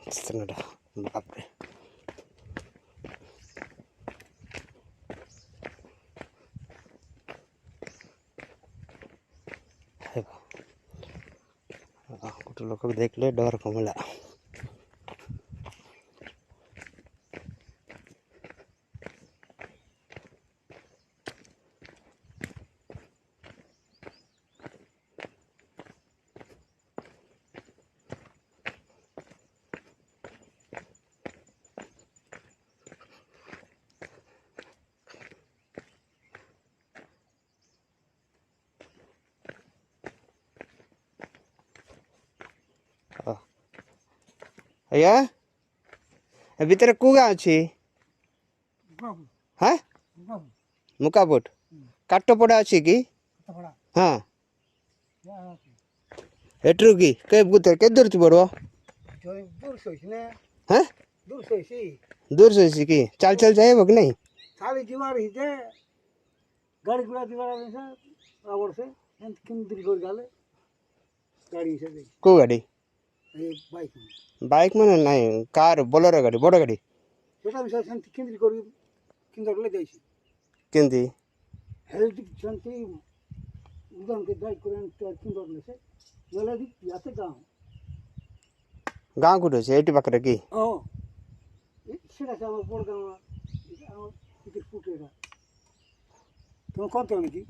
सुनडा बाप रे गोटे लोक देखले डर कमिला अया भीतर को गाँ अच्छी हाँ मुकाबुट काट पड़ा अच्छी कि हाँ एट्रु की के बुते के दूर पड़ो हाँ दूर से की चल चल जाए कि नहीं साली जीवार ही जे गाड़ी गुड़ा दीवार में से आवर से किंतु कर गाले गाड़ी से को गाड़ी ए बाइक बाइक में नहीं कार बोलेरो गाड़ी बड़ गाड़ी सेटा भी सेंति किंतु कर किंतु ले जाइसी केंदी हेल्थ सेंति उदन के बाइक करन किंतु ले से बोले दी याते गांव गाँव कुछ से एटी पाखरे की ओ सेटा से बड़ गांव इधर फुटेगा तुम कौन तो नहीं